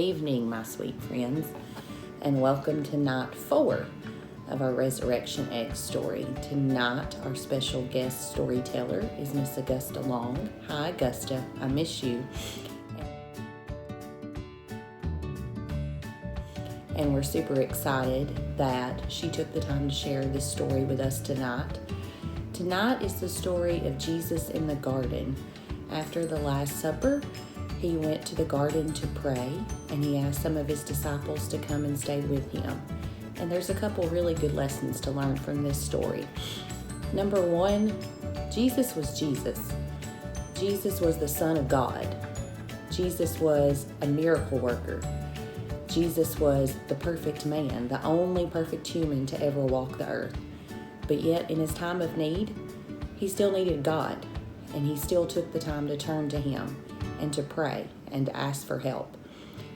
Evening, my sweet friends, and welcome to night 4 of our Resurrection Egg story. Tonight, our special guest storyteller is Miss Augusta Long. Hi, Augusta. I miss you. And we're super excited that she took the time to share this story with us tonight. Tonight is the story of Jesus in the garden. After the Last Supper, he went to the garden to pray, and he asked some of his disciples to come and stay with him. And there's a couple really good lessons to learn from this story. Number 1, Jesus was Jesus. Jesus was the Son of God. Jesus was a miracle worker. Jesus was the perfect man, the only perfect human to ever walk the earth. But yet, in his time of need, he still needed God, and he still took the time to turn to him and to pray and to ask for help.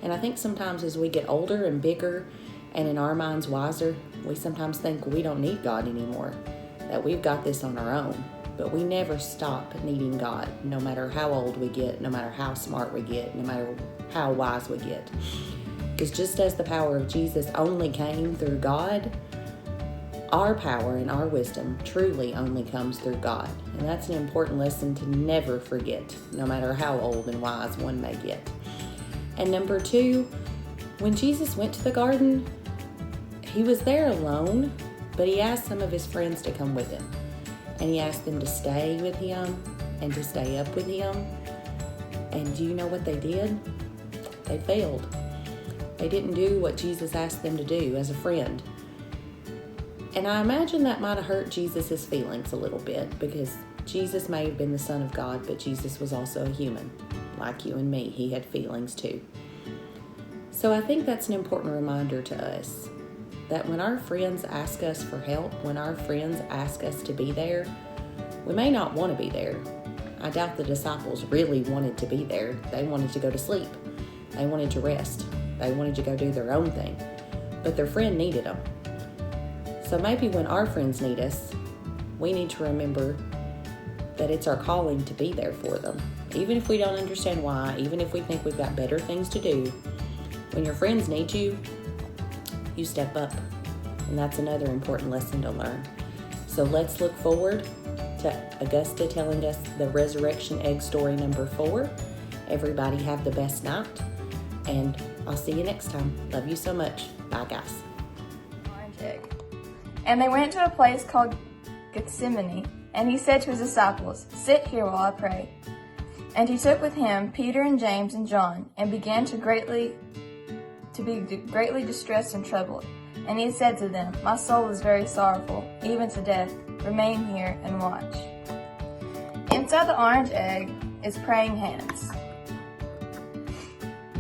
And I think sometimes as we get older and bigger and in our minds wiser, we sometimes think we don't need God anymore, that we've got this on our own. But we never stop needing God, no matter how old we get, no matter how smart we get, no matter how wise we get. Because just as the power of Jesus only came through God, our power and our wisdom truly only comes through God. And that's an important lesson to never forget, no matter how old and wise one may get. And number 2, when Jesus went to the garden, he was there alone, but he asked some of his friends to come with him. And he asked them to stay with him and to stay up with him. And do you know what they did? They failed. They didn't do what Jesus asked them to do as a friend. And I imagine that might have hurt Jesus' feelings a little bit, because Jesus may have been the Son of God, but Jesus was also a human. Like you and me, he had feelings too. So I think that's an important reminder to us that when our friends ask us for help, when our friends ask us to be there, we may not want to be there. I doubt the disciples really wanted to be there. They wanted to go to sleep. They wanted to rest. They wanted to go do their own thing. But their friend needed them. So maybe when our friends need us, we need to remember that it's our calling to be there for them. Even if we don't understand why, even if we think we've got better things to do, when your friends need you, you step up. And that's another important lesson to learn. So let's look forward to Augusta telling us the Resurrection Egg story number 4. Everybody have the best night, and I'll see you next time. Love you so much. Bye, guys. Orange egg. And they went to a place called Gethsemane, and he said to his disciples, "Sit here while I pray." And he took with him Peter and James and John, and began to be greatly distressed and troubled. And he said to them, "My soul is very sorrowful, even to death. Remain here and watch." Inside the orange egg is praying hands.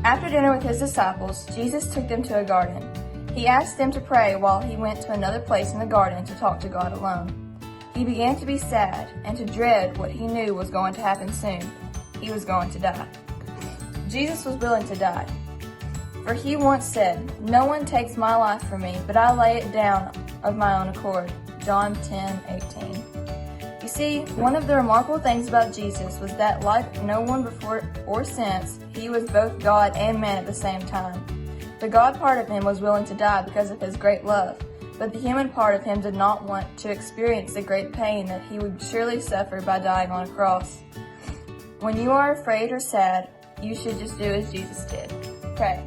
After dinner with his disciples, Jesus took them to a garden. He asked them to pray while he went to another place in the garden to talk to God alone. He began to be sad and to dread what he knew was going to happen soon. He was going to die. Jesus was willing to die. For he once said, "No one takes my life from me, but I lay it down of my own accord." John 10:18. You see, one of the remarkable things about Jesus was that, like no one before or since, he was both God and man at the same time. The God part of him was willing to die because of his great love, but the human part of him did not want to experience the great pain that he would surely suffer by dying on a cross. When you are afraid or sad, you should just do as Jesus did. Pray.